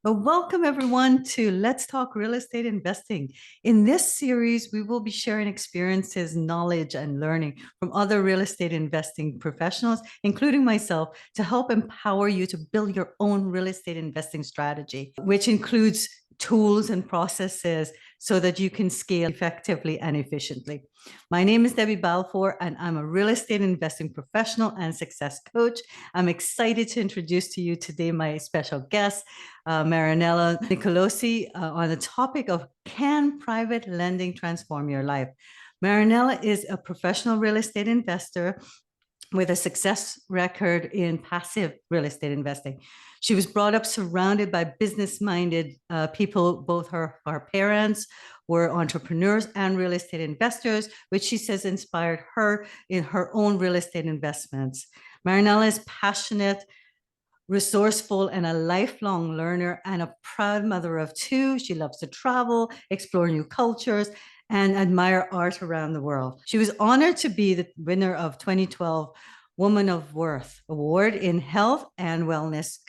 Well, welcome everyone to Let's Talk Real Estate Investing. In this series, we will be sharing experiences, knowledge, and learning from other real estate investing professionals, including myself, to help empower you to build your own real estate investing strategy, which includes tools and processes so that you can scale effectively and efficiently. My name is Debbie Balfour, and I'm a real estate investing professional and success coach. I'm excited to introduce to you today my special guest, Marinella Nicolosi, on the topic of can private lending transform your life? Marinella is a professional real estate investor with a success record in passive real estate investing. She was brought up surrounded by business-minded people. Both her parents were entrepreneurs and real estate investors, which she says inspired her in her own real estate investments. Marinella is passionate, resourceful, and a lifelong learner and a proud mother of two. She loves to travel, explore new cultures, and admire art around the world. She was honored to be the winner of 2012 Woman of Worth Award in health and wellness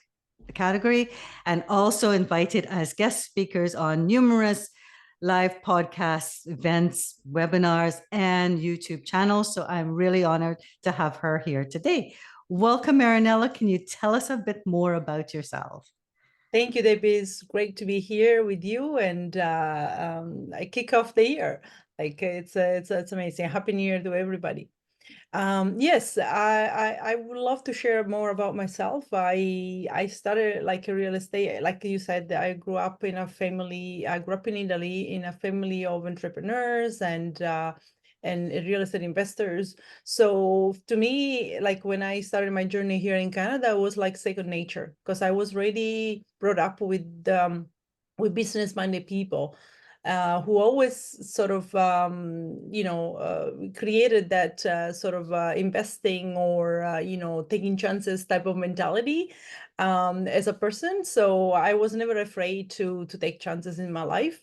category, and also invited as guest speakers on numerous live podcasts, events, webinars, and YouTube channels. So I'm really honored to have her here today. Welcome, Marinella. Can you tell us a bit more about yourself? Thank you, Debbie. It's great to be here with you, and I kick off the year. Like it's amazing. Happy New Year to everybody. Yes, I would love to share more about myself. I started like a real estate, like you said. I grew up in a family. I grew up in Italy in a family of entrepreneurs and real estate investors. So to me, like when I started my journey here in Canada, it was like second nature because I was really brought up with business-minded people who always sort of, created that sort of investing or, taking chances type of mentality as a person. So I was never afraid to take chances in my life.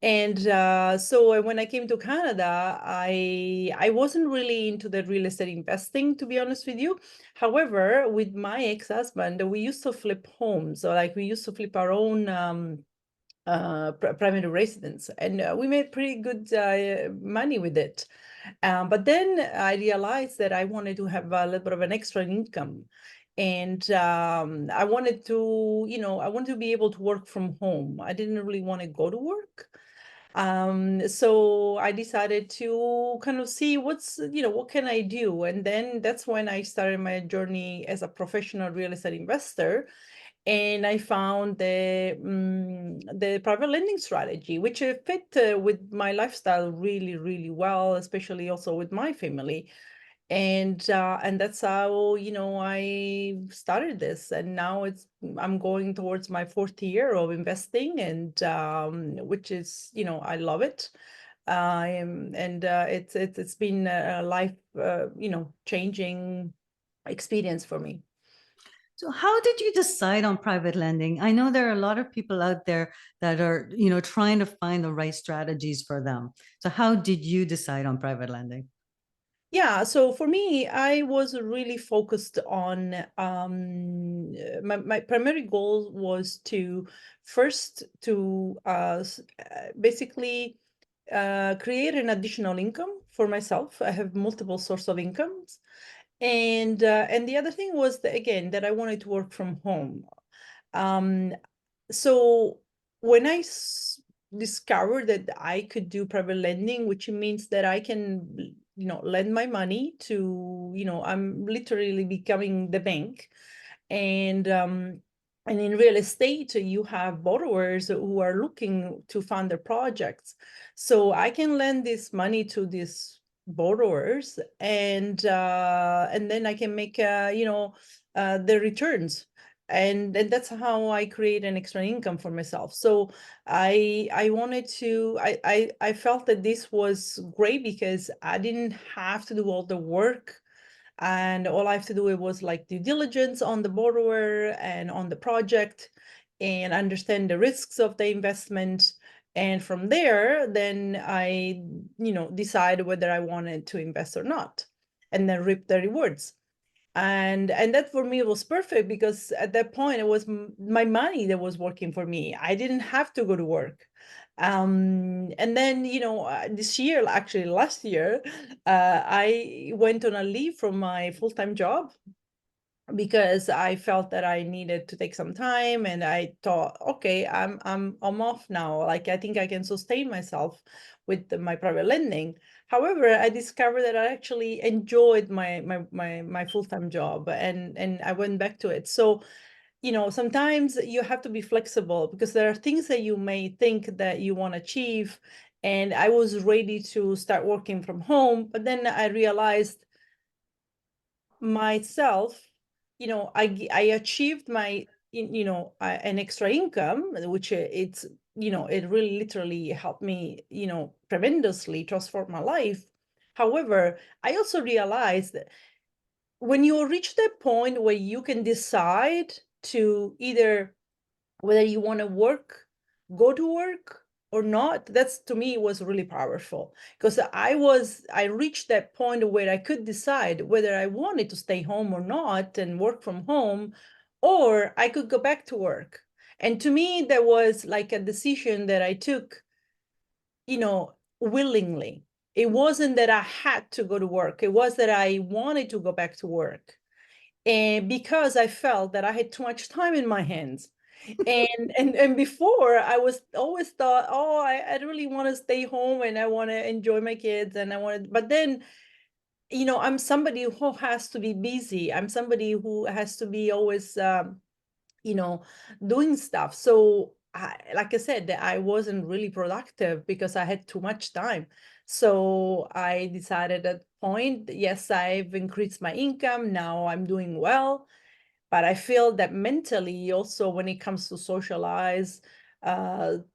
And so when I came to Canada, I wasn't really into the real estate investing, to be honest with you. However, with my ex-husband, we used to flip homes. So like we used to flip our own primary residence, and we made pretty good money with it. But then I realized that I wanted to have a little bit of an extra income. And I wanted to, I wanted to be able to work from home. I didn't really want to go to work. So I decided to kind of see what can I do? And then that's when I started my journey as a professional real estate investor. And I found the private lending strategy, which fit with my lifestyle really, really well, especially also with my family. And that's how I started this, and now I'm going towards my fourth year of investing, and which is I love it. And it's been a life changing experience for me. So how did you decide on private lending? I know there are a lot of people out there that are, trying to find the right strategies for them. So how did you decide on private lending? Yeah, so for me, I was really focused on my primary goal was to first to basically create an additional income for myself. I have multiple source of incomes, and the other thing was that, again, that I wanted to work from home. Um, so when discovered that I could do private lending, which means that I can, lend my money to, I'm literally becoming the bank. And in real estate, you have borrowers who are looking to fund their projects. So I can lend this money to these borrowers, and then I can make, the returns, and that's how I create an extra income for myself. So I wanted to I felt that this was great because I didn't have to do all the work, and all I have to do it was like due diligence on the borrower and on the project, and understand the risks of the investment. And from there, then I decide whether I wanted to invest or not, and then reap the rewards. And that for me was perfect, because at that point it was my money that was working for me. I didn't have to go to work. And then, this year, actually last year, I went on a leave from my full-time job, because I felt that I needed to take some time, and I thought, okay, I'm off now. Like, I think I can sustain myself with my private lending. However, I discovered that I actually enjoyed my full-time job, and I went back to it. So, sometimes you have to be flexible, because there are things that you may think that you want to achieve. And I was ready to start working from home, but then I realized myself, I achieved my, an extra income, which it really literally helped me, tremendously transform my life. However, I also realized that when you reach that point where you can decide to either whether you want to go to work or not, that's, to me, was really powerful, because I reached that point where I could decide whether I wanted to stay home or not and work from home, or I could go back to work. And to me, that was like a decision that I took, willingly. It wasn't that I had to go to work, it was that I wanted to go back to work. And because I felt that I had too much time in my hands. And before, I was always thought, oh, I really want to stay home, and I want to enjoy my kids, and I want to, but then, I'm somebody who has to be busy. I'm somebody who has to be always, you know, doing stuff. So, like I said, that I wasn't really productive because I had too much time. So I decided at point, yes, I've increased my income. Now I'm doing well, but I feel that mentally also, when it comes to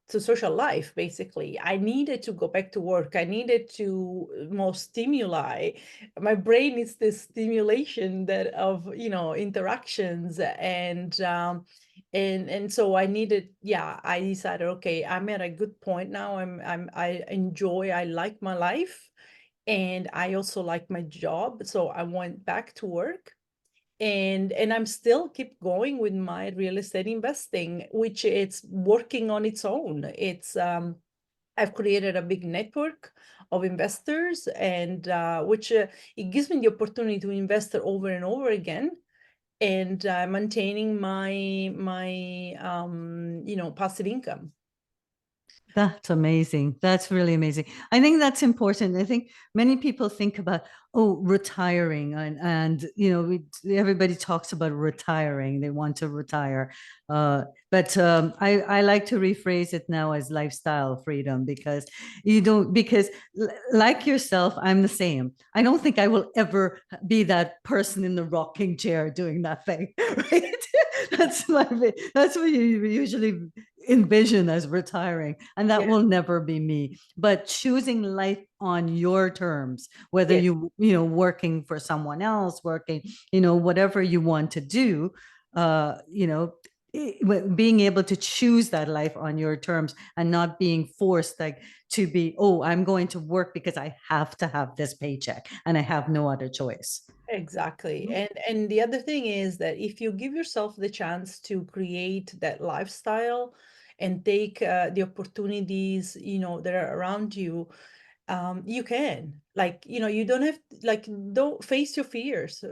to social life, basically, I needed to go back to work. I needed to more stimuli. My brain needs this stimulation that of, interactions, and so I needed, yeah, I decided, okay, I'm at a good point now. I like my life, and I also like my job. So I went back to work, and I'm still keep going with my real estate investing, which it's working on its own. I've created a big network of investors, and which it gives me the opportunity to invest over and over again, and maintaining my passive income. That's amazing. That's really amazing. I think that's important. I think many people think about, oh, retiring, and everybody talks about retiring. They want to retire. But I like to rephrase it now as lifestyle freedom, because like yourself, I'm the same. I don't think I will ever be that person in the rocking chair doing that thing, right? That's what you usually envision as retiring, and that Yeah. will never be me. But choosing life on your terms, whether Yes. working for someone else, working, whatever you want to do, uh you know being able to choose that life on your terms, and not being forced, like, to be, oh, I'm going to work because I have to have this paycheck and I have no other choice. Exactly. And the other thing is that if you give yourself the chance to create that lifestyle and take the opportunities, that are around you, you can. Like, you don't have, like, don't face your fears.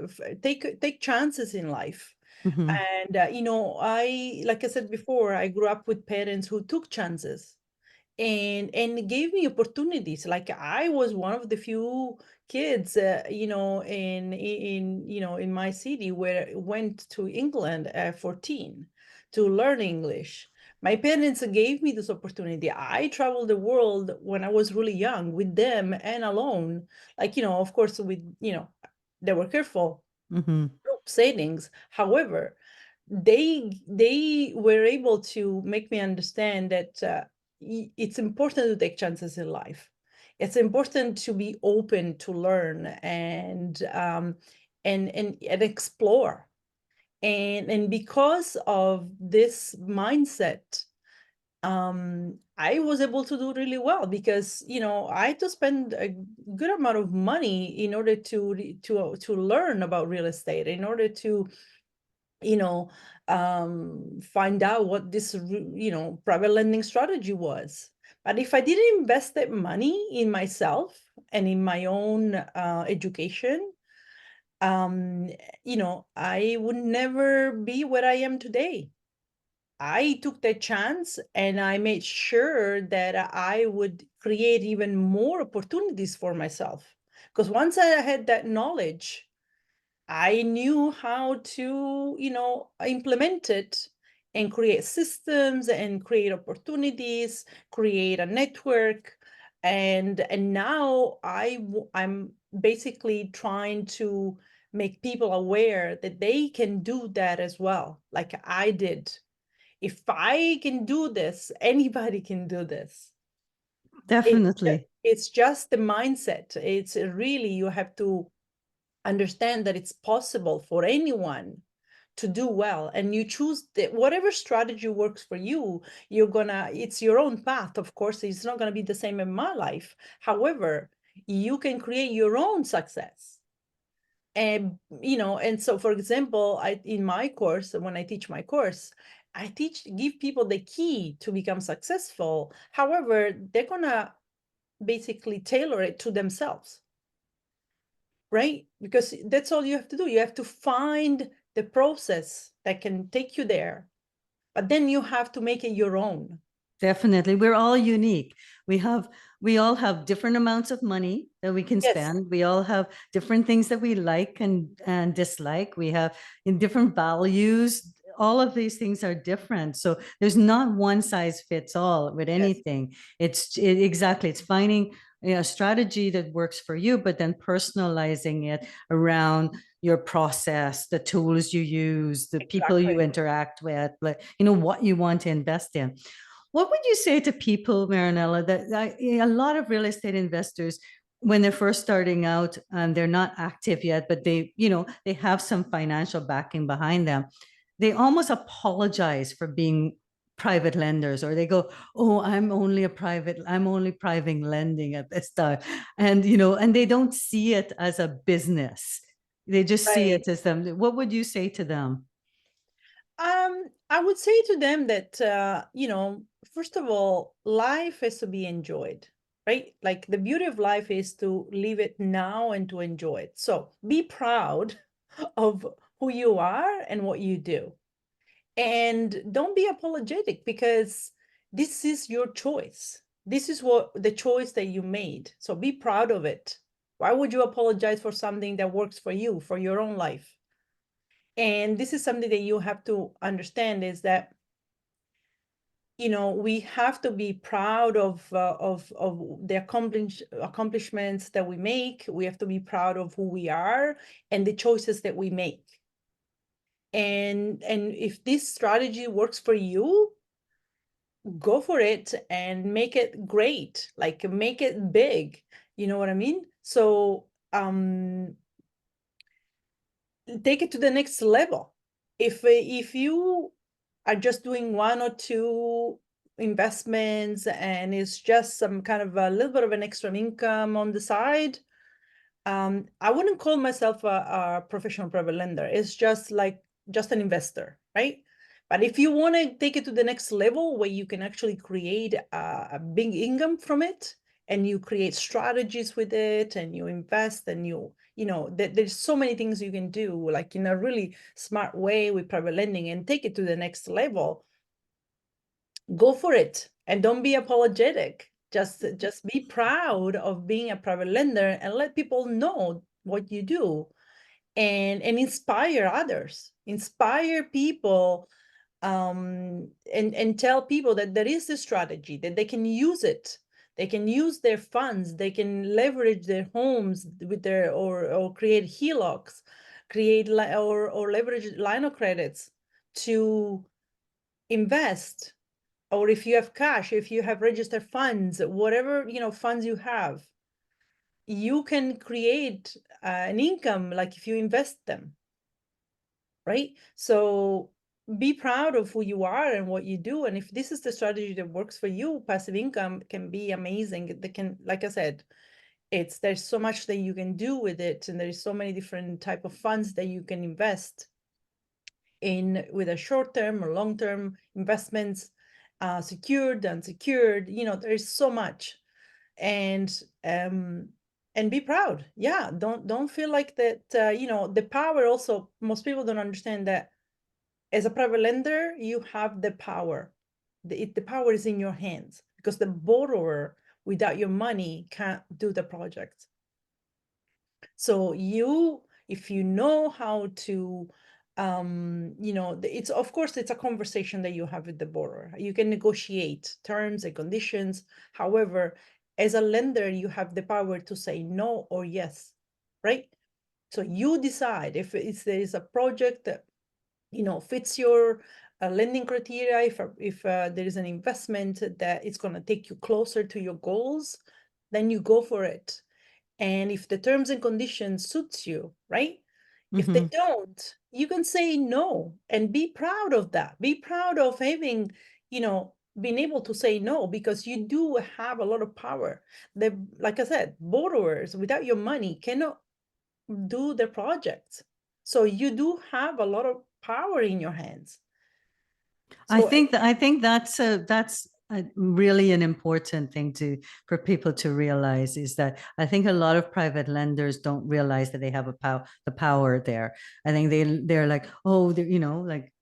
Take chances in life. Mhm. And like I said before, I grew up with parents who took chances, and it gave me opportunities. Like, I was one of the few kids, in my city, where went to England at 14 to learn English. My parents gave me this opportunity. I traveled the world when I was really young with them and alone. Like, of course, they were careful Mhm. group settings. However, they were able to make me understand that it's important to take chances in life. It's important to be open to learn, and explore. And because of this mindset, I was able to do really well because, I had to spend a good amount of money in order to learn about real estate, in order to, you know, find out what this, private lending strategy was. But if I didn't invest that money in myself and in my own education, um, I would never be where I am today. I took that chance and I made sure that I would create even more opportunities for myself. Because once I had that knowledge, I knew how to, implement it and create systems and create opportunities, create a network. And now I'm basically trying to make people aware that they can do that as well, like I did. If I can do this, anybody can do this. Definitely. It's just the mindset. It's really, you have to understand that it's possible for anyone to do well, and you choose whatever strategy works for you. It's your own path. Of course, it's not gonna be the same in my life. However, you can create your own success. And so, for example, in my course, when I teach my course, give people the key to become successful. However, they're gonna basically tailor it to themselves, right? Because that's all you have to do. You have to find the process that can take you there, but then you have to make it your own. Definitely. We're all unique. We all have different amounts of money that we can Yes, spend. We all have different things that we like and dislike. We have in different values. All of these things are different. So there's not one size fits all with yes, anything. Exactly. It's finding a strategy that works for you, but then personalizing it around your process, the tools you use, the people you exactly. interact with, like, what you want to invest in. What would you say to people, Marinella, that a lot of real estate investors, when they're first starting out and they're not active yet, but they have some financial backing behind them, they almost apologize for being private lenders, or they go, "Oh, I'm only private lending at this time," and they don't see it as a business. They just see Right. it as them. What would you say to them? I would say to them that, first of all, life has to be enjoyed, right? Like the beauty of life is to live it now and to enjoy it. So be proud of who you are and what you do. And don't be apologetic, because this is your choice. This is what the choice that you made. So be proud of it. Why would you apologize for something that works for you, for your own life? And this is something that you have to understand, is that, we have to be proud of the accomplishments that we make. We have to be proud of who we are and the choices that we make. And if this strategy works for you, go for it and make it great, like make it big. You know what I mean? So take it to the next level. If you are just doing one or two investments and it's just some kind of a little bit of an extra income on the side, I wouldn't call myself a professional private lender. It's just an investor, right? But if you want to take it to the next level where you can actually create a big income from it, and you create strategies with it, and you invest, and there's so many things you can do, like in a really smart way with private lending, and take it to the next level, go for it and don't be apologetic. Just be proud of being a private lender and let people know what you do, and inspire others, inspire people, and tell people that there is this strategy, that they can use it. They can use their funds, they can leverage their homes with their, or create HELOCs, or leverage line of credits to invest. Or if you have cash, if you have registered funds, whatever, funds you have, you can create an income, like if you invest them, right? So be proud of who you are and what you do. And if this is the strategy that works for you, passive income can be amazing. They can, like I said, there's so much that you can do with it, and there's so many different type of funds that you can invest in with a short-term or long-term investments, secured, unsecured. There's so much. And be proud. Yeah, don't feel like that. The power also, most people don't understand that as a private lender, you have the power. The power is in your hands, because the borrower, without your money, can't do the project. So if you know how to, it's, of course, it's a conversation that you have with the borrower. You can negotiate terms and conditions. However, as a lender, you have the power to say no or yes, right? So you decide if there is a project that, fits your lending criteria, if there is an investment that is going to take you closer to your goals, then you go for it. And if the terms and conditions suits you, right? If they don't, you can say no and be proud of that. Be proud of having, been able to say no, because you do have a lot of power. Like I said, borrowers without your money cannot do the projects. So you do have a lot of power in your hands. I So think that's really an important thing for people to realize, is that I think a lot of private lenders don't realize that they have the power there. I think they're like, oh, they're, like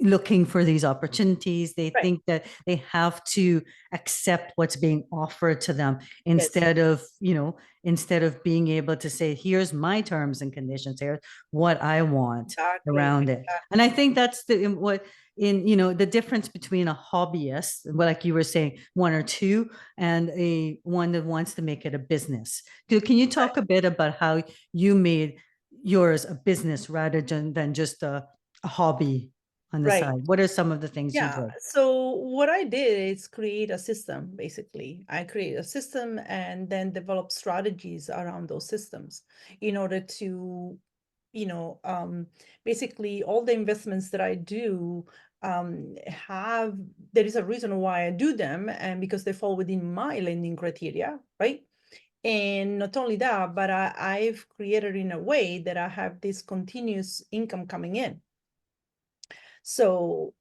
looking for these opportunities. They right. think that they have to accept what's being offered to them, Yes, instead of being able to say, here's my terms and conditions, here's what I want exactly. around it. And I think that's what the difference between a hobbyist, like you were saying, one or two, and a one that wants to make it a business. Can you talk a bit about how you made yours a business rather than just a hobby on the Right. side? What are some of the things you Yeah. did? So what I did is create a system, basically. I create a system and then develop strategies around those systems in order to, you know, um, basically all the investments that I do there is a reason why I do them, and because they fall within my lending criteria, right? And not only that, but I've created in a way that I have this continuous income coming in. So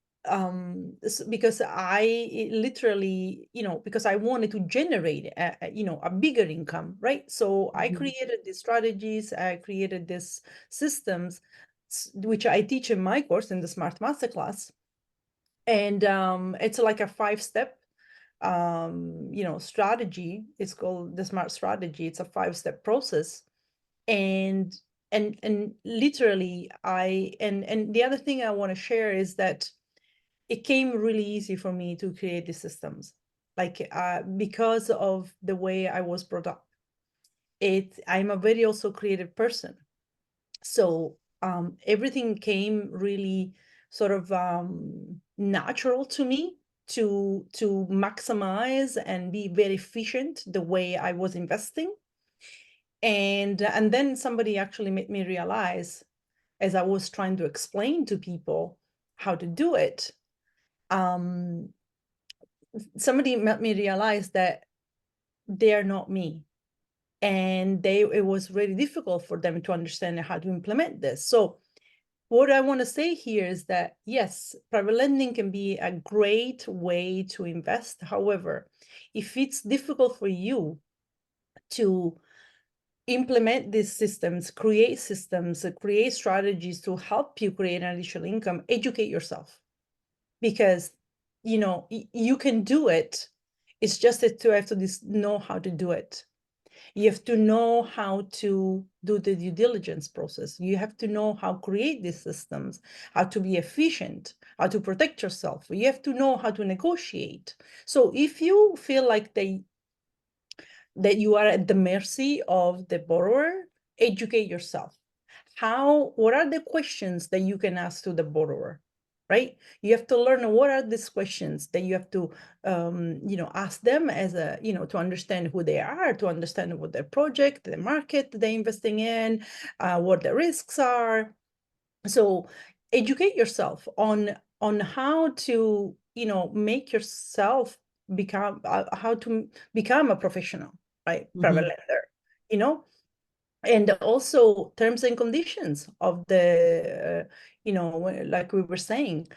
because literally, because I wanted to generate a bigger income, right? So I created these strategies, I created these systems, which I teach in my course, in the Smart Masterclass. And it's like a 5-step strategy. It's called the Smart Strategy. It's a 5-step process. And literally and the other thing I want to share is that it came really easy for me to create these systems, like because of the way I was brought up. I'm a very also creative person, so everything came really sort of natural to me to maximize and be very efficient the way I was investing. And then somebody actually made me realize, as I was trying to explain to people how to do it, um, somebody made me realize that they're not me. And it was really difficult for them to understand how to implement this. So what I want to say here is that, yes, private lending can be a great way to invest. However, if it's difficult for you to implement these systems, create strategies to help you create an additional income, educate yourself, because you can do it. It's just that you have to know how to do it. You have to know how to do the due diligence process. You have to know how to create these systems, how to be efficient, how to protect yourself. You have to know how to negotiate. So if you feel like that you are at the mercy of the borrower, educate yourself. What are the questions that you can ask to the borrower, right? You have to learn what are these questions that you have to, ask them to understand who they are, to understand what their project, the market they're investing in, what the risks are. So educate yourself on on how to, make yourself become, how to become a professional, right? Private Mhm. lender, you know, and also terms and conditions of the, like we were saying,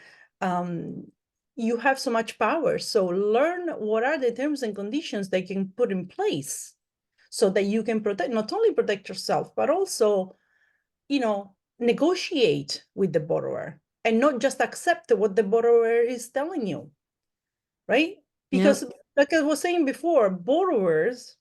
um, you have so much power. So learn what are the terms and conditions they can put in place so that you can protect, not only protect yourself, but also, negotiate with the borrower and not just accept what the borrower is telling you, right? Yeah. Because like I was saying before, borrowers,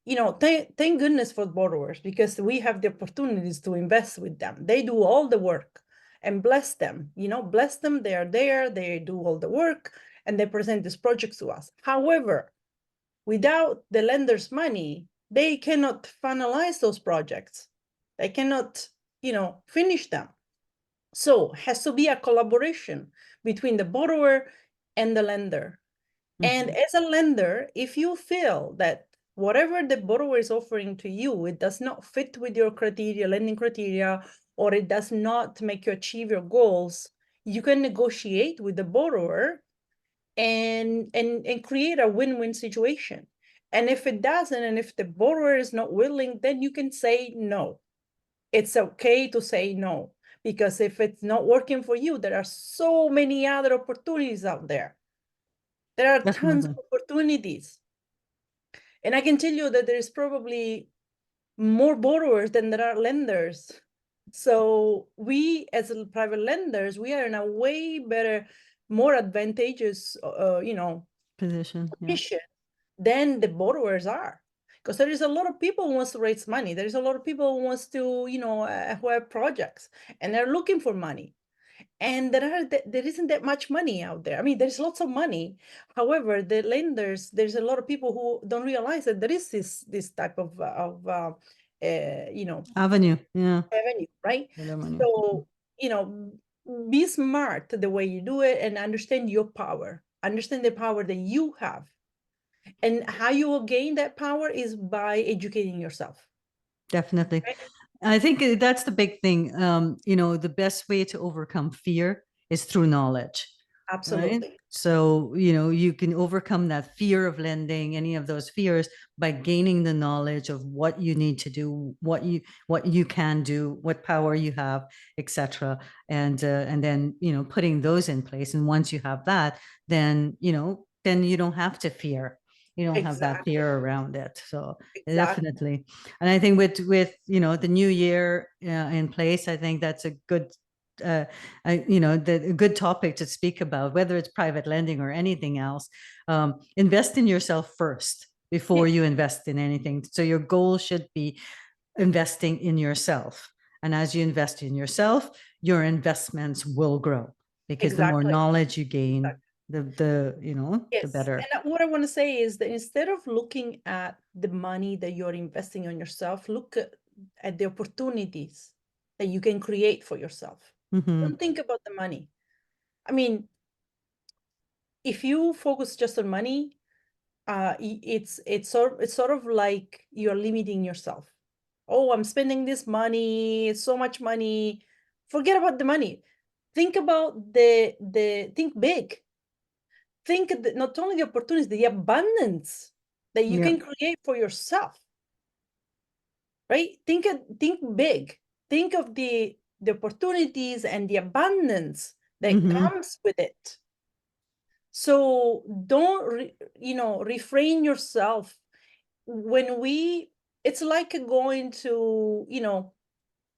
thank goodness for borrowers because we have the opportunities to invest with them. They do all the work and bless them, bless them. They are there, they do all the work and they present these projects to us. However, without the lender's money, they cannot finalize those projects. They cannot, finish them. So has to be a collaboration between the borrower and the lender. And Mhm. as a lender, if you feel that whatever the borrower is offering to you, it does not fit with your criteria, lending criteria, or it does not make you achieve your goals, you can negotiate with the borrower and create a win-win situation. And if it doesn't, and if the borrower is not willing, then you can say no. It's okay to say no, because if it's not working for you, there are so many other opportunities out there. There are tons of Definitely. opportunities. And I can tell you that there is probably more borrowers than there are lenders. So we, as private lenders, we are in a way better, more advantageous, Position. Yeah. position than the borrowers are. Because there is a lot of people who wants to raise money. There is a lot of people who wants to, who have projects and they're looking for money. And there isn't that much money out there. I mean, there's lots of money. However, the lenders, there's a lot of people who don't realize that there is this type Avenue. Yeah. revenue, right? Other money. So, be smart the way you do it and understand your power. Understand the power that you have. And how you will gain that power is by educating yourself. Definitely. Right? I think that's the big thing. The best way to overcome fear is through knowledge, right? Absolutely. So, you can overcome that fear of lending, any of those fears, by gaining the knowledge of what you need to do, what you can do, what power you have, etc. And then, putting those in place. And once you have that, then you don't have to fear. You don't have that Exactly. fear around it. So Exactly. definitely. And I think with the new year in place, I think that's a good a good topic to speak about, whether it's private lending or anything else. Invest in yourself first before Yes, you invest in anything. So your goal should be investing in yourself. And as you invest in yourself, your investments will grow because the more exactly. knowledge you gain, Exactly. the Yes. better. And what I want to say is that instead of looking at the money that you're investing on yourself, look at the opportunities that you can create for yourself. Hmm. Don't think about the money. I mean, if you focus just on money, it's sort of like you're limiting yourself. Oh, I'm spending this money, it's so much money. Forget about the money. Think about think big. Think not only the opportunities, the abundance that you Yeah. can create for yourself, right? Think big. Think of the opportunities and the abundance that Hmm. comes with it. So don't refrain yourself when we it's like going to,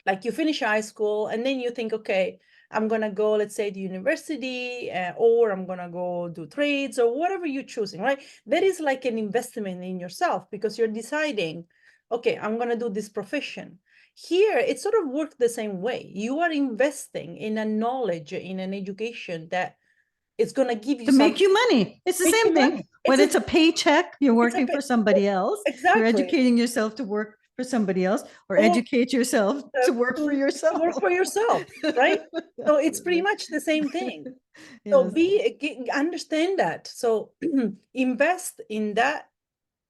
like you finish high school and then you think, okay, I'm gonna go, let's say, to university, or I'm gonna go do trades or whatever you're choosing, right? That is like an investment in yourself because you're deciding, okay, I'm gonna do this profession. Here, it sort of works the same way. You are investing in a knowledge, in an education that is gonna give you To make something, you money. It's the make same you thing. money. When it's a paycheck, you're It's a working for somebody else. You're exactly. educating yourself to work for somebody else, or Or educate yourself to work for to work yourself. for yourself, right? So it's pretty Definitely. much the same thing. So Yes. understand that. So invest in that,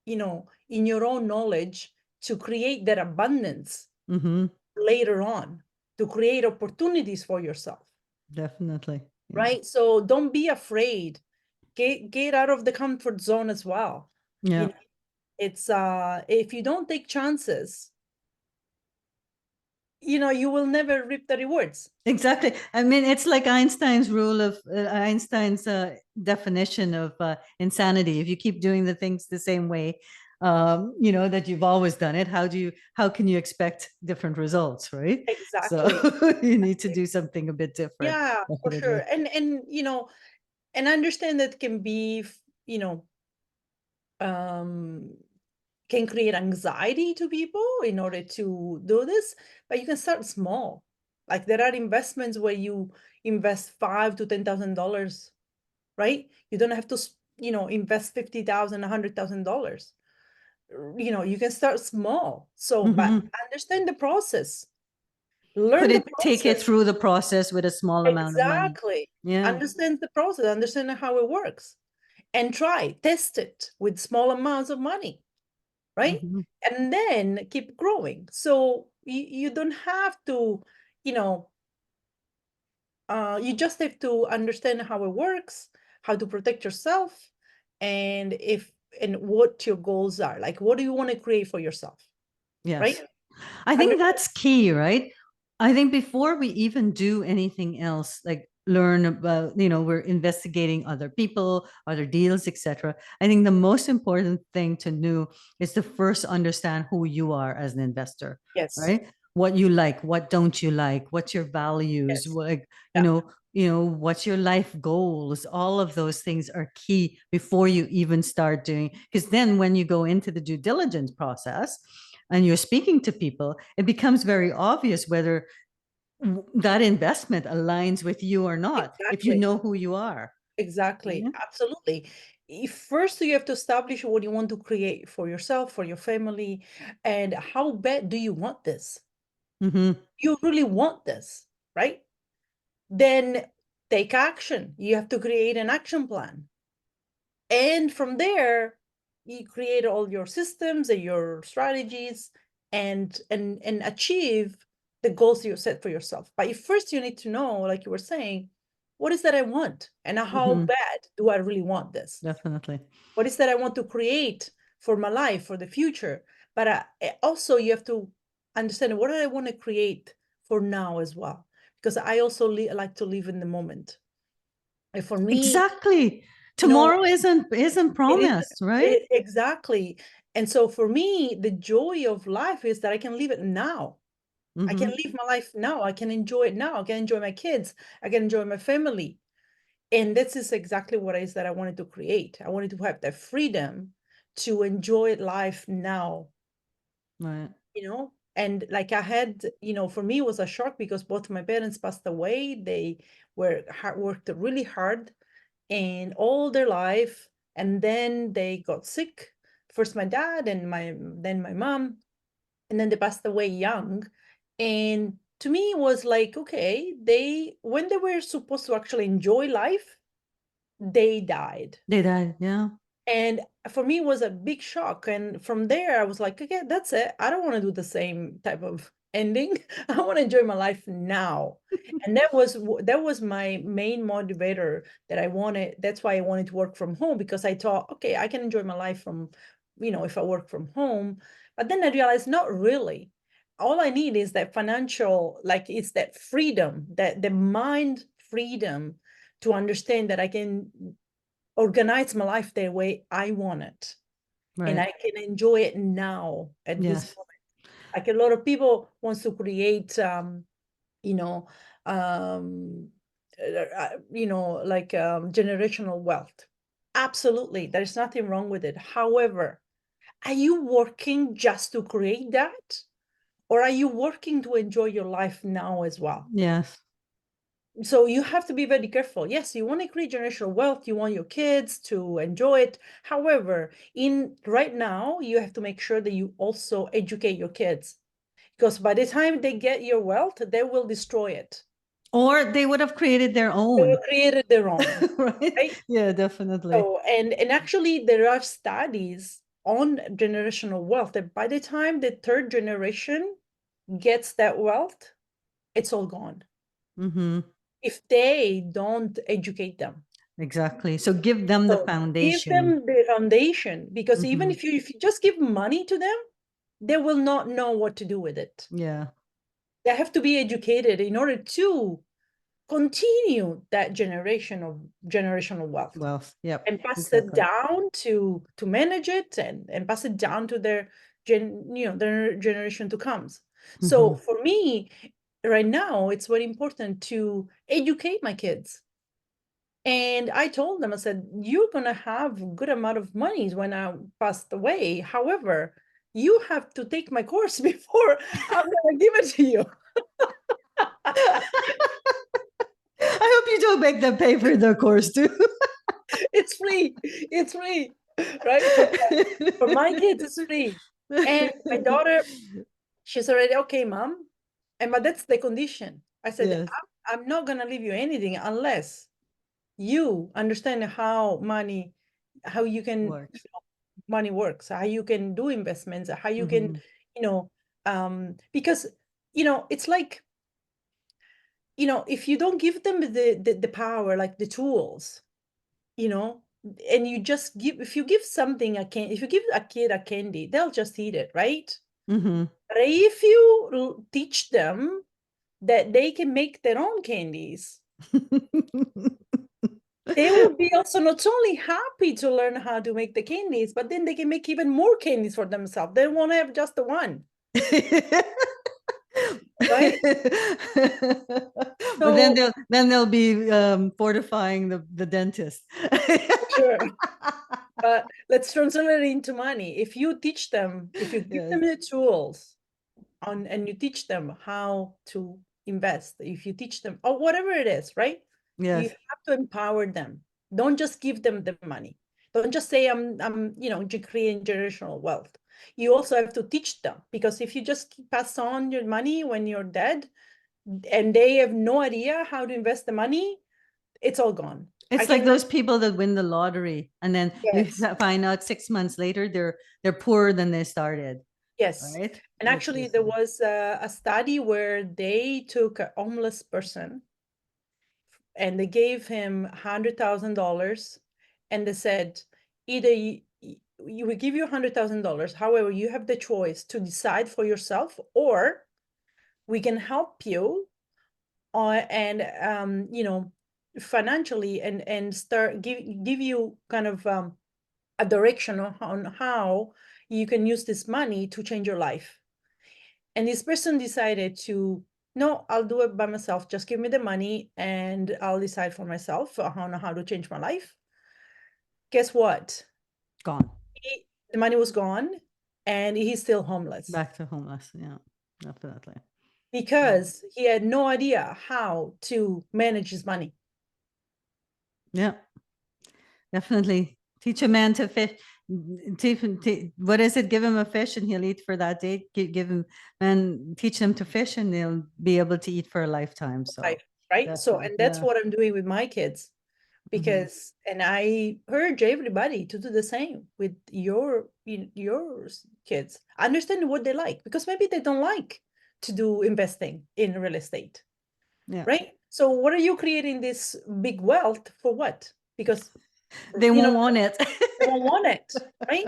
in your own knowledge to create that abundance Hmm. later on, to create opportunities for yourself. Definitely. Yeah. right? So don't be afraid. Get out of the comfort zone as well. You Yeah. know, it's if you don't take chances, you will never reap the rewards. Exactly. I mean, it's like Einstein's rule of Einstein's definition of insanity. If you keep doing the things the same way, that you've always done it, how can you expect different results, right? So Exactly. you need to do something a bit different, Yeah, for sure. definitely. And understand that can be, um can create anxiety to people in order to do this, but you can start small. Like there are investments where you invest $5 to $10,000, right? You don't have to, invest 50,000, $100,000. You can start small. So, but Hmm. understand the process, Put learn the it, take it process. through the process with a small amount of money. Exactly. Yeah. Understand the process, understand how it works, and test it with small amounts of money, right? Hmm. And then keep growing. So you don't have to, you know, you just have to understand how it works, how to protect yourself, and what your goals are. Like, what do you want to create for yourself, right? Yes. I think Understand. that's key, right? I think before we even do anything else, like learn about, we're investigating other people, other deals, etc. I think the most important thing to do is to first understand who you are as an investor, Yes. right? What you like, what don't you like, what's your values, Yes. like, Yeah. what's your life goals. All of those things are key before you even start doing, because then when you go into the due diligence process, and you're speaking to people, it becomes very obvious whether that investment aligns with you or not, if you Exactly. know who you are. Exactly. Yeah. Absolutely. First, you have to establish what you want to create for yourself, for your family, and how bad do you want this? Hmm. You really want this, right? Then take action. You have to create an action plan. And from there, you create all your systems and your strategies and achieve the goals you set for yourself. But first you need to know, like you were saying, what is that I want? And how Hmm. bad do I really want this? Definitely. What is that I want to create for my life, for the future? But also you have to understand what do I want to create for now as well. Because I also like to live in the moment. And for me, Exactly. you know, Tomorrow isn't it is promised, right? exactly. And so for me, the joy of life is that I can live it now. I can Hmm. live my life now. I can enjoy it now. I can enjoy my kids. I can enjoy my family. And this is exactly what it is that I wanted to create. I wanted to have that freedom to enjoy life now, Right. And like I had, for me, it was a shock because both my parents passed away. They worked really hard and all their life, and then they got sick. First my dad and then my mom, and then they passed away young. And to me it was like, okay, they when they were supposed to actually enjoy life, they died. They died. Yeah. And for me, it was a big shock. And from there, I was like, okay, that's it. I don't want to do the same type of ending. I want to enjoy my life now. And that was my main motivator that I wanted. That's why I wanted to work from home, because I thought, okay, I can enjoy my life from, if I work from home. But then I realized not really. All I need is that financial, like it's that freedom, that the mind freedom to understand that I can organize my life the way I want it. And Right. I can enjoy it now at this Yes. moment. Like a lot of people wants to create, you know, like generational wealth. Absolutely. There's nothing wrong with it. However, are you working just to create that? Or are you working to enjoy your life now as well? Yes. So you have to be very careful. Yes, you want to create generational wealth, you want your kids to enjoy it. However, in right now, you have to make sure that you also educate your kids, because by the time they get your wealth, they will destroy it. Or they would have created their They own. will create it their own, Right. right? Yeah, definitely. So, and actually there are studies on generational wealth that by the time the third generation gets that wealth, it's all gone. Hmm. if they don't educate them. Exactly. So give them the So give foundation. them the foundation, because even Mhm. if you just give money to them, they will not know what to do with it. Yeah. They have to be educated in order to continue that generational wealth Wealth. Yep. and pass it Exactly. down to manage it and pass it down to their their generation to comes. So Mhm. for me, right now, it's very important to educate my kids. And I told them, I said, you're gonna have a good amount of monies when I passed away. However, you have to take my course before I'm gonna give it to you. I hope you don't make them pay for their course too. It's free. It's free. Right? For my kids, it's free. And my daughter, she's already okay, mom. And but that's the condition. I said, Yes. I'm not gonna leave you anything unless you understand how you can Works. money works, how you can do investments, how you can, Mhm. you know, because it's like, if you don't give them the power, like the tools, you know, and you just give, if you give something if you give a kid a candy, they'll just eat it, right? Mhm. But if you teach them that they can make their own candies, they will be also not only happy to learn how to make the candies, but then they can make even more candies for themselves. They won't have just the one, right? But then So they'll be fortifying the dentist. sure. But let's translate it into money. If you teach them, if you give Yes. them the tools on and you teach them how to invest, if you teach them or whatever it is, right? You Yes. have to empower them. Don't just give them the money. Don't just say I'm creating generational wealth. You also have to teach them, because if you just pass on your money when you're dead and they have no idea how to invest the money, it's all gone. I It's like can those people that win the lottery and then you Yes. find out 6 months later they're poorer than they started, Yes. right? And That's actually, there was a study where they took a homeless person and they gave him $100,000, and they said, either you will give you $100,000. However, you have the choice to decide for yourself, or we can help you and financially and start give you kind of a direction on how you can use this money to change your life. And this person decided to, no, I'll do it by myself. Just give me the money and I'll decide for myself on how to change my life. Guess what? gone. The money was gone and he's still homeless Back to homeless. Yeah, definitely. because he had no idea how to manage his money. Yeah, definitely. Teach a man to fish. What is it? Give him a fish and he'll eat for that day. Give him and teach them to fish and they'll be able to eat for a lifetime. So Life, right? So, definitely, and that's yeah. what I'm doing with my kids. Mhm. Because and I urge everybody to do the same with your kids. Understand what they like, because maybe they don't like to do investing in real estate, Yeah, right? So what are you creating this big wealth for? What? Because they you know won't want it. they don't want it, right?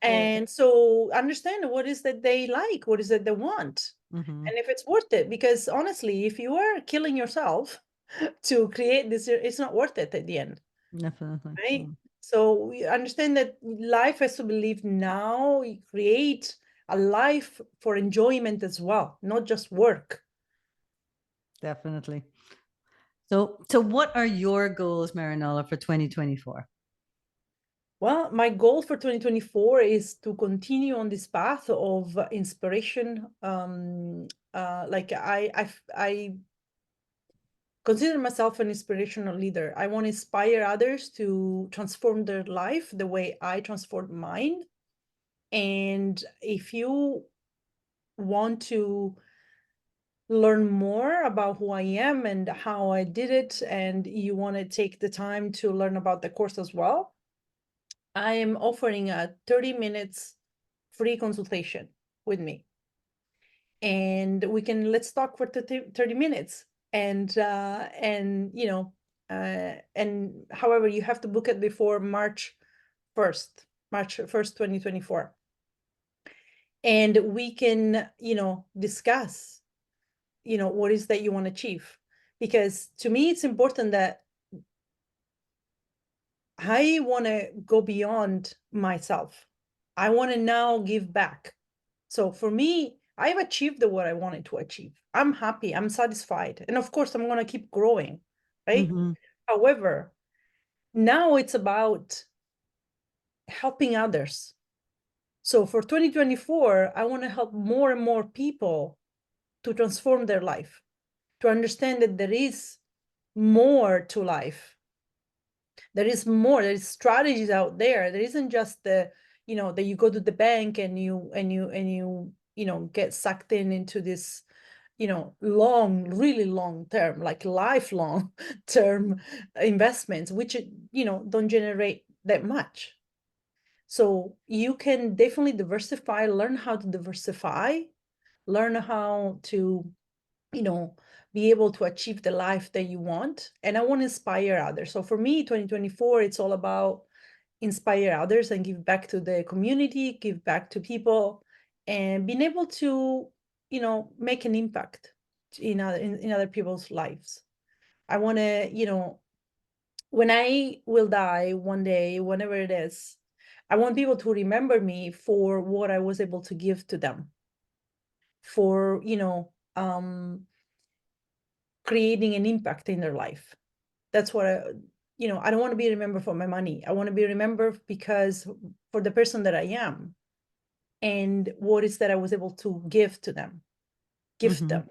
Yeah. And so understand what is that they like, what is that they want, Mhm. and if it's worth it. Because honestly, if you are killing yourself to create this, it's not worth it at the end. Definitely. Right? So we understand that life has to be lived now. You create a life for enjoyment as well, not just work. Definitely. So what are your goals, Marinella, for 2024? Well, my goal for 2024 is to continue on this path of inspiration. Like I consider myself an inspirational leader. I want to inspire others to transform their life the way I transformed mine. And if you want to learn more about who I am and how I did it, and you want to take the time to learn about the course as well, I am offering a 30 minutes free consultation with me. And let's talk for 30 minutes. and and however, you have to book it before March 1st, March 1st, 2024. And we can, discuss, what is that you want to achieve. Because to me, it's important that I want to go beyond myself. I want to now give back. So for me, I've achieved what I wanted to achieve. I'm happy, I'm satisfied. And of course, I'm going to keep growing, right? Mhm. However, now it's about helping others. So for 2024, I want to help more and more people to transform their life, to understand that there is more to life. There is more, there's strategies out there. There isn't just that you go to the bank and you get sucked into this, really long term, like lifelong term investments, which, don't generate that much. So you can definitely diversify, learn how to diversify, learn how to, be able to achieve the life that you want. And I want to inspire others. So for me, 2024, it's all about inspire others and give back to the community, give back to people, and being able to, make an impact in other people's lives. I want to, when I will die one day, whenever it is, I want people to remember me for what I was able to give to them, for, creating an impact in their life. That's what I don't want to be remembered for my money. I want to be remembered because for the person that I am and what is that I was able to give to them, gift Mhm. them,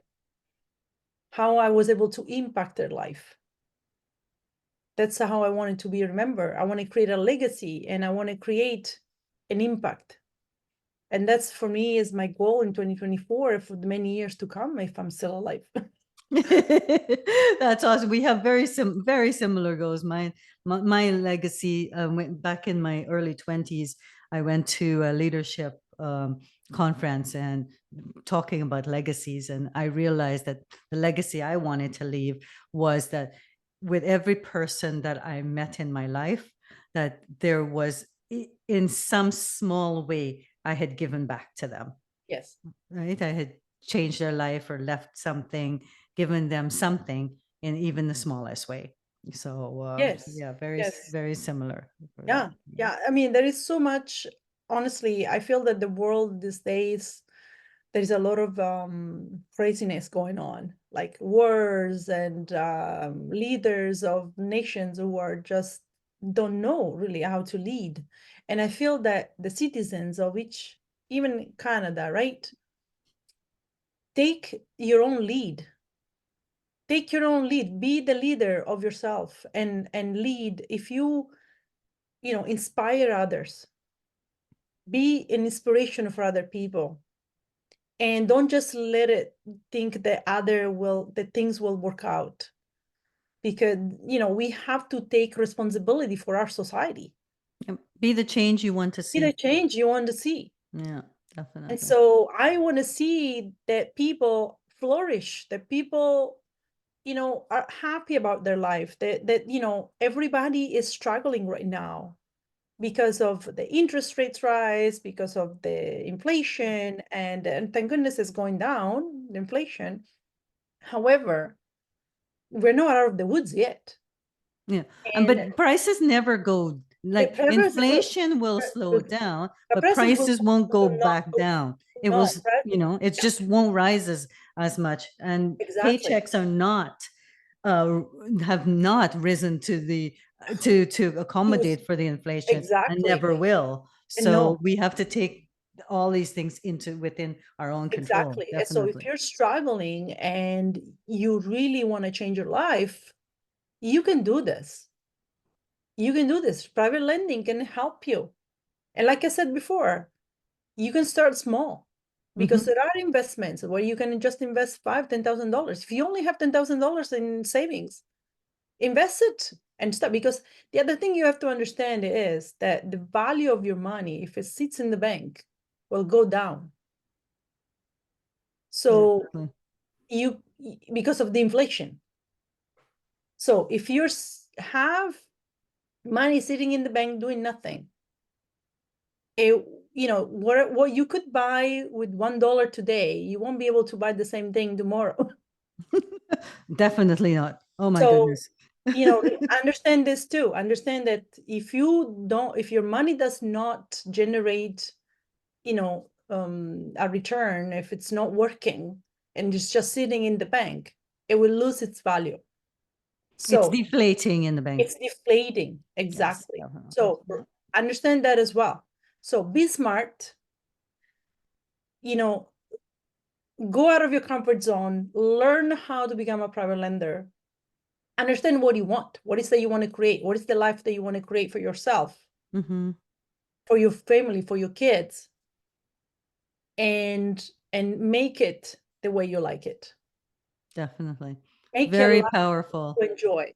how I was able to impact their life. That's how I wanted to be remembered. I want to create a legacy and I want to create an impact. And that's for me is my goal in 2024 for the many years to come if I'm still alive. That's awesome. We have very similar goals. My legacy went back in my early 20s. I went to a leadership conference and talking about legacies, and I realized that the legacy I wanted to leave was that with every person that I met in my life, that there was in some small way I had given back to them. Yes. Right? I had changed their life or left something, given them something in even the smallest way. So Yes. yeah, Yes. very similar for that. Yeah. Yeah. I mean, there is so much, honestly, I feel that the world these days, there's a lot of craziness going on, like wars and leaders of nations who are just don't know really how to lead. And I feel that the citizens of each, even Canada, right? Take your own lead. Take your own lead. Be the leader of yourself and lead. If you, inspire others, be an inspiration for other people, and don't just let it think that things will work out, because we have to take responsibility for our society. Yep. Be the change you want to Be the see. change you want to see. Yeah, And definitely. so I want to see that people flourish, that people are happy about their life, that everybody is struggling right now because of the interest rates rise, because of the inflation, and thank goodness it's going down, the inflation. However, we're not out of the woods yet. Yeah. And And but prices never go, the like prices will, inflation will slow down, the but prices prices won't go will not back go, down. It no, was, it yeah, just won't rise as much. And exactly. paychecks are not uh have not risen to accommodate for the inflation and Exactly. never will. And So no, we have to take all these things into within our own control, exactly. And so if definitely. you're struggling and you really want to change your life, you can do this. You can do this. Private lending can help you. And like I said before, you can start small because Mhm. there are investments where you can just invest $5,000, $10,000. If you only have $10,000 in savings, invest it and start. Because the other thing you have to understand is that the value of your money, if it sits in the bank, will go down. Yeah, So definitely. because of the inflation. So if you have money sitting in the bank doing nothing, what you could buy with $1 today, you won't be able to buy the same thing tomorrow. Definitely not. Oh my So, goodness. understand this too. Understand that if your money does not generate, a return, if it's not working and it's just sitting in the bank, it will lose its value. It's So deflating in the bank. it's deflating. Yes, Exactly. definitely. So understand that as well. So be smart, go out of your comfort zone, learn how to become a private lender, understand what you want. What is that you want to create? What is the life that you want to create for yourself, Mm-hmm. for your family, for your kids, and make it the way you like it. Definitely. Make your Very life powerful. to enjoy.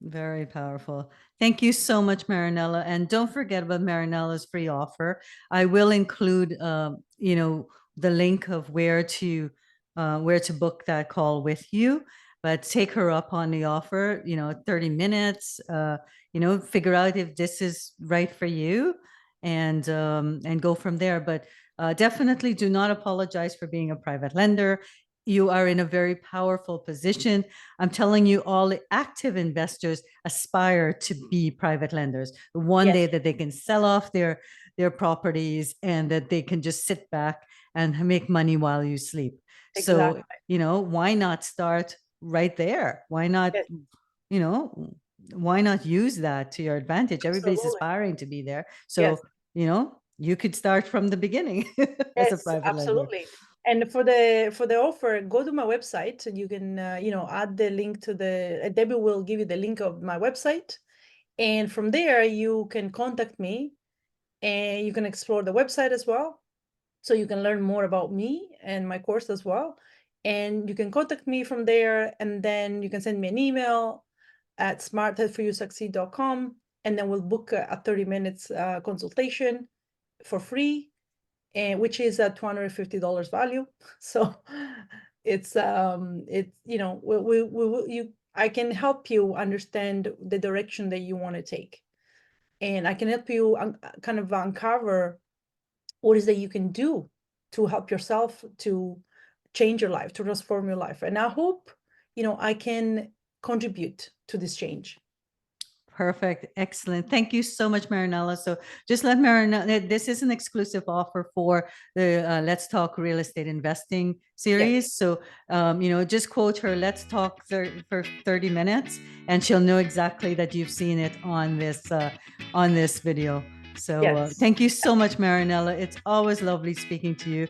Very powerful. Thank you so much, Marinella. And don't forget about Marinella's free offer. I will include, the link of where to book that call with you. But take her up on the offer. 30 minutes. Figure out if this is right for you, and go from there. But definitely do not apologize for being a private lender. You are in a very powerful position. I'm telling you, all active investors aspire to be private lenders. One day Yes, that they can sell off their properties and that they can just sit back and make money while you sleep. exactly. So, why not start right there? Why not, Yes, you know, why not use that to your advantage? Everybody's absolutely. aspiring to be there. Yes, So, you could start from the beginning as a yes, private lender. absolutely. And for the offer, go to my website and you can add the link to Debbie will give you the link of my website. And from there you can contact me and you can explore the website as well. So you can learn more about me and my course as well. And you can contact me from there, and then you can send me an email at smartheadforyousucceed.com, and then we'll book a 30 minutes consultation for free, and which is a $250 value. So I can help you understand the direction that you want to take, and I can help you kind of uncover what is that you can do to help yourself to change your life, to transform your life. And I hope, I can contribute to this change. Perfect. Excellent. Thank you so much, Marinella. So just let Marinella, this is an exclusive offer for the Let's Talk Real Estate Investing series. Yes. So, just quote her, Let's Talk for 30 minutes, and she'll know exactly that you've seen it on this video. So Yes. thank you so much, Marinella. It's always lovely speaking to you.